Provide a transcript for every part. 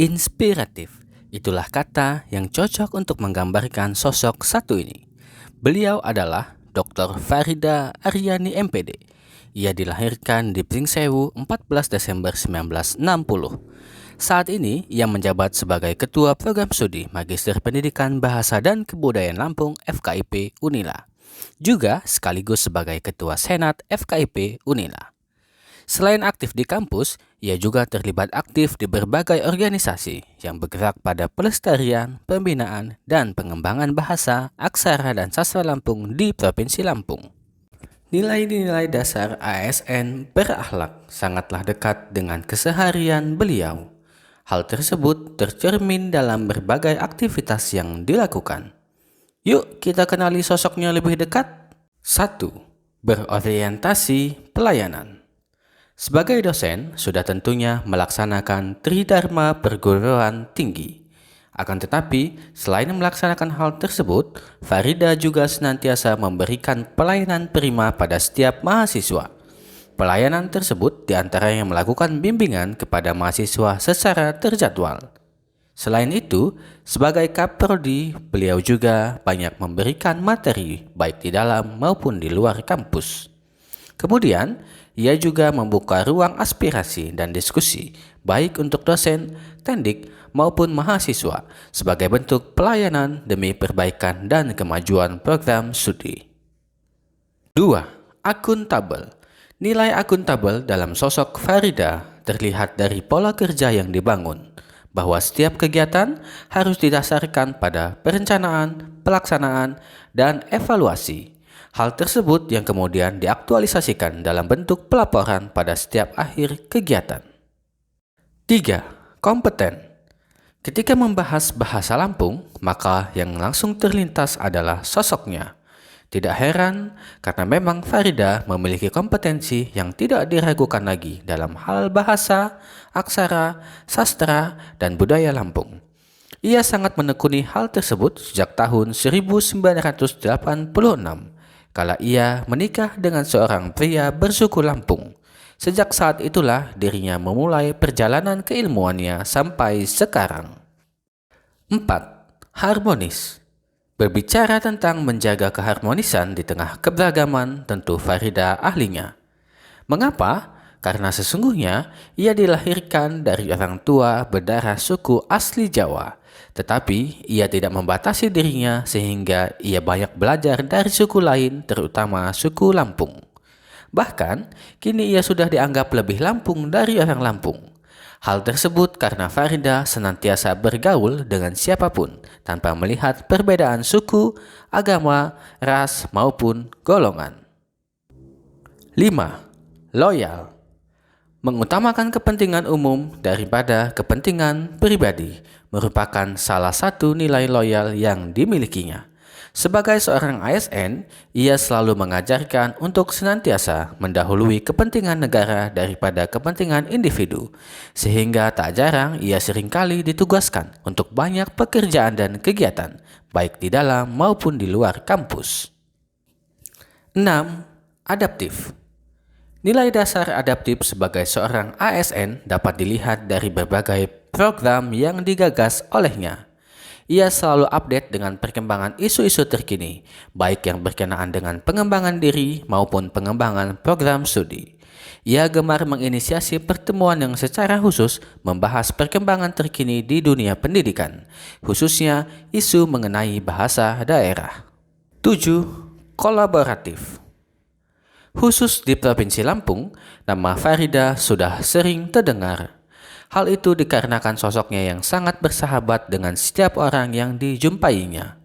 Inspiratif, itulah kata yang cocok untuk menggambarkan sosok satu ini. Beliau adalah Dr. Farida Aryani MPD. Ia dilahirkan di Pringsewu 14 Desember 1960. Saat ini, ia menjabat sebagai Ketua Program Studi Magister Pendidikan Bahasa dan Kebudayaan Lampung FKIP Unila. Juga sekaligus sebagai Ketua Senat FKIP Unila. Selain aktif di kampus, ia juga terlibat aktif di berbagai organisasi yang bergerak pada pelestarian, pembinaan, dan pengembangan bahasa, aksara, dan sastra Lampung di Provinsi Lampung. Nilai-nilai dasar ASN berakhlak sangatlah dekat dengan keseharian beliau. Hal tersebut tercermin dalam berbagai aktivitas yang dilakukan. Yuk kita kenali sosoknya lebih dekat. 1. Berorientasi pelayanan. Sebagai dosen, sudah tentunya melaksanakan Tridharma perguruan tinggi. Akan tetapi, selain melaksanakan hal tersebut, Farida juga senantiasa memberikan pelayanan prima pada setiap mahasiswa. Pelayanan tersebut diantaranya melakukan bimbingan kepada mahasiswa secara terjadwal. Selain itu, sebagai Kaprodi, beliau juga banyak memberikan materi baik di dalam maupun di luar kampus. Kemudian, ia juga membuka ruang aspirasi dan diskusi, baik untuk dosen, tendik, maupun mahasiswa, sebagai bentuk pelayanan demi perbaikan dan kemajuan program studi. 2. Akuntabel. Nilai akuntabel dalam sosok Farida terlihat dari pola kerja yang dibangun, bahwa setiap kegiatan harus didasarkan pada perencanaan, pelaksanaan, dan evaluasi. Hal tersebut yang kemudian diaktualisasikan dalam bentuk pelaporan pada setiap akhir kegiatan. 3. Kompeten. Ketika membahas bahasa Lampung, maka yang langsung terlintas adalah sosoknya. Tidak heran karena memang Farida memiliki kompetensi yang tidak diragukan lagi dalam hal bahasa, aksara, sastra, dan budaya Lampung. Ia sangat menekuni hal tersebut sejak tahun 1986. Kala ia menikah dengan seorang pria bersuku Lampung. Sejak saat itulah dirinya memulai perjalanan keilmuannya sampai sekarang. 4. Harmonis. Berbicara tentang menjaga keharmonisan di tengah keberagaman, tentu Farida ahlinya. Mengapa? Karena sesungguhnya ia dilahirkan dari orang tua berdarah suku asli Jawa. Tetapi ia tidak membatasi dirinya sehingga ia banyak belajar dari suku lain, terutama suku Lampung. Bahkan, kini ia sudah dianggap lebih Lampung dari orang Lampung. Hal tersebut karena Farida senantiasa bergaul dengan siapapun tanpa melihat perbedaan suku, agama, ras, maupun golongan. 5. Loyal. Mengutamakan kepentingan umum daripada kepentingan pribadi merupakan salah satu nilai loyal yang dimilikinya. Sebagai seorang ASN, ia selalu mengajarkan untuk senantiasa mendahului kepentingan negara daripada kepentingan individu, sehingga tak jarang ia seringkali ditugaskan untuk banyak pekerjaan dan kegiatan, baik di dalam maupun di luar kampus. 6. Adaptif. Nilai dasar adaptif sebagai seorang ASN dapat dilihat dari berbagai program yang digagas olehnya. Ia selalu update dengan perkembangan isu-isu terkini, baik yang berkenaan dengan pengembangan diri maupun pengembangan program studi. Ia gemar menginisiasi pertemuan yang secara khusus membahas perkembangan terkini di dunia pendidikan, khususnya isu mengenai bahasa daerah. 7. Kolaboratif. Khusus di Provinsi Lampung, nama Farida sudah sering terdengar. Hal itu dikarenakan sosoknya yang sangat bersahabat dengan setiap orang yang dijumpainya.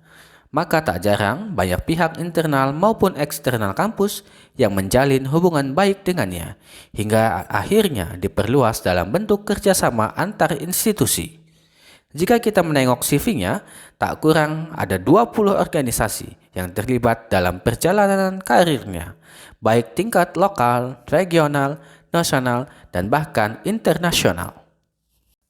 Maka tak jarang banyak pihak internal maupun eksternal kampus yang menjalin hubungan baik dengannya, hingga akhirnya diperluas dalam bentuk kerjasama antar institusi. Jika kita menengok CV-nya, tak kurang ada 20 organisasi yang terlibat dalam perjalanan karirnya, baik tingkat lokal, regional, nasional, dan bahkan internasional.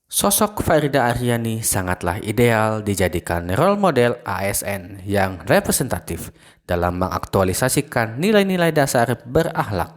Sosok Farida Aryani sangatlah ideal dijadikan role model ASN yang representatif dalam mengaktualisasikan nilai-nilai dasar berakhlak.